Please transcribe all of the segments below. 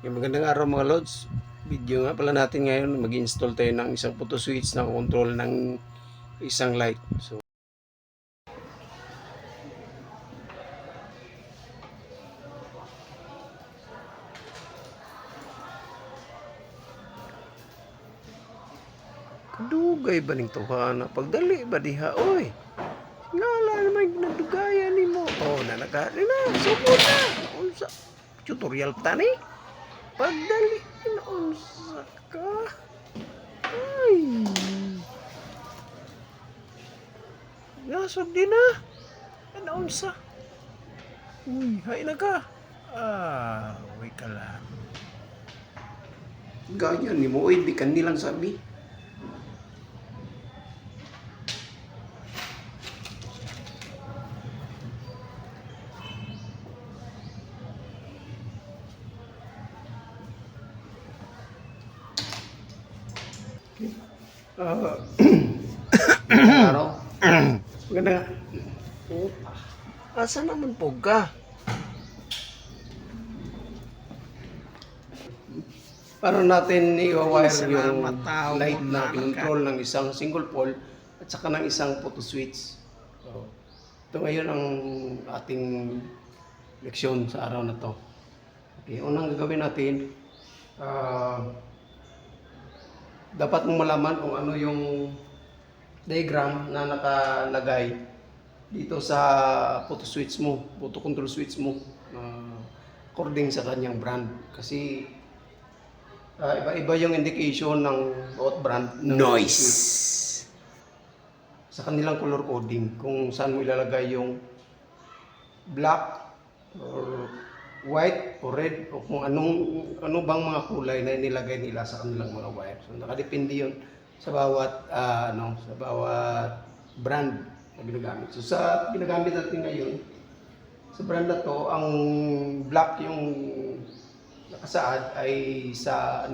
Yung magandang araw mga lods. Video nga pala natin ngayon, mag-install tayo ng isang photo switch na control ng isang light. So, kadugay ba ning tuhana? Pagdali ba diha? Oy! Ngala naman nagdugaya ni mo. Oh, nanagari na. Suko na. Unsa? Tutorial pa ni? Pagdali na unsa ka? Ay! Nasod din na. Ano unsa? Uy, hay na ka. Uy ka lang. Ganyan ni mo, di kan nilang sabi. Araw. Maganda nga. Asa naman po ka? Para natin i-wire yung light na control ng isang single pole at saka ng isang photo switch. So, ito ngayon ang ating leksyon sa araw na to. Okay, unang gagawin natin, dapat mong malaman kung ano yung diagram na nakalagay dito sa photo switch mo, photo control switch mo, according sa kanyang brand. Kasi iba-iba yung indication ng bawat brand ng noise sa kanilang color coding, kung saan mo ilalagay yung black or white o red o kung ano bang mga kulay na inilagay nila sa kanilang mga wire. So nakadepende yun sa bawat sa bawat brand na ginagamit. So sa ginagamit natin ngayon sa brand na to, ang black yung nakasaad ay sa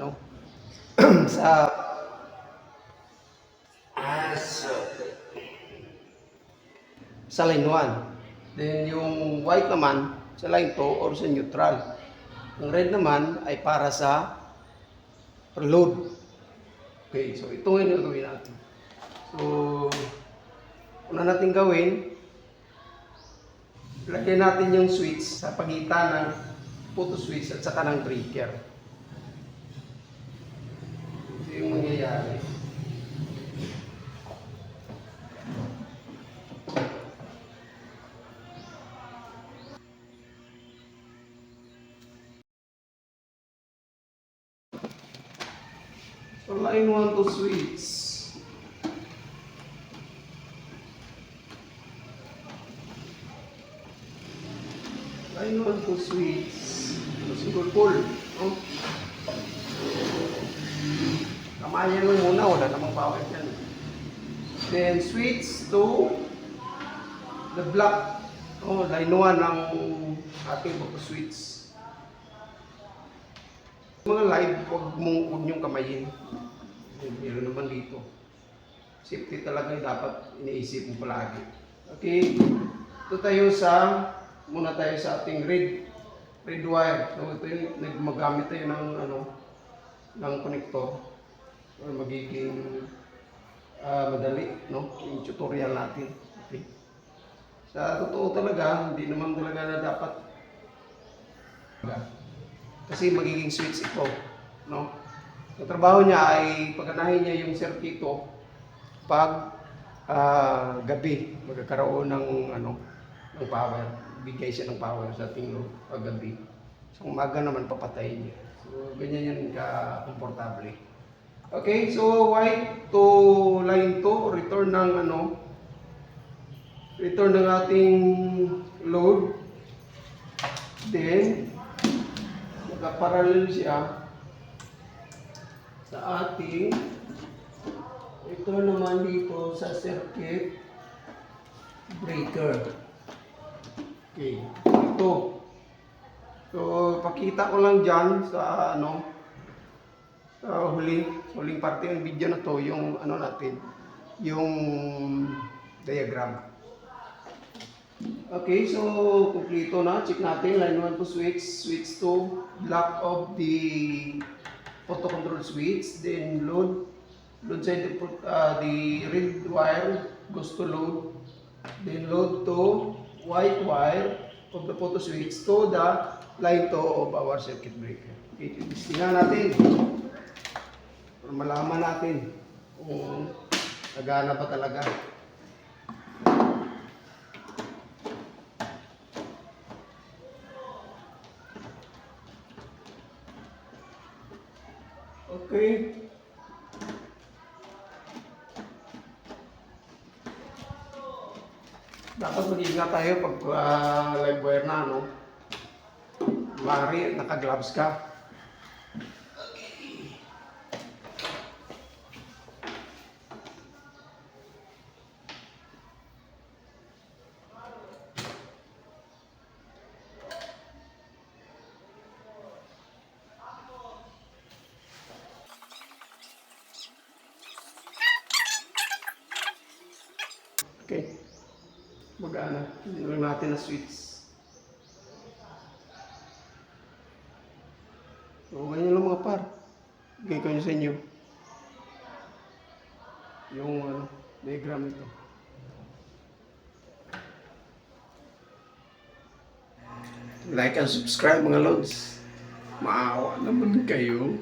sa line 1. Then yung white naman sa line 2 or sa neutral. Yung red naman ay para sa load. Okay, so ito yung gagawin natin. So, una natin gawin, lagyan natin yung switch sa pagitan ng photo switch at saka ng breaker. Ito yung mangyayari. So, line 1 to switch. Line 1 to switch. Single pole. Oh. Kamayan lang muna, wala namang power dyan. Then switch to the black. Oh, line 1 ng ating photo switch. Mga live, huwag niyong kamayin. Meron naman dito. Safety talaga yung dapat iniisip mo palagi. Okay, ito tayo muna tayo sa ating red wire. So ito yung magamit tayo ng connector. So magiging madali, no? Yung tutorial natin. Okay. Sa totoo talaga, hindi naman talaga na dapat. Kasi magiging switch ito, no? Ang trabaho niya ay paganahin niya yung circuito pag gabi, magkakaroon ng power. Bigay siya ng power sa ating load pag gabi. So umaga naman papatayin niya. So ganyan yan ka-komportable. Okay, so white to line 2, return ng ating load. Then nakaparallel siya sa ating ito naman dito sa circuit breaker. Okay, ito. So pakita ko lang dyan sa huling parte ng video na to, yung natin, yung diagram. Okay, so kumplito na. Check natin. Line 1 to switch. Switch to block of the auto control switch. Then load. Load side the red wire goes to load. Then load to white wire of the photo switch to the line 2 of our circuit breaker. Okay, tingnan natin. Para malaman natin kung nagana pa talaga. Okay. Dapat mag-ingat tayo pag live wire na, no? Mari, naka-gloves ka. Okay. Mag-ana. Hindi lang natin na switch. So, ganyan lang mga par. Bigay ko nyo sa inyo. Yung diagram nito. Like and subscribe mga lods. Maawa naman kayo.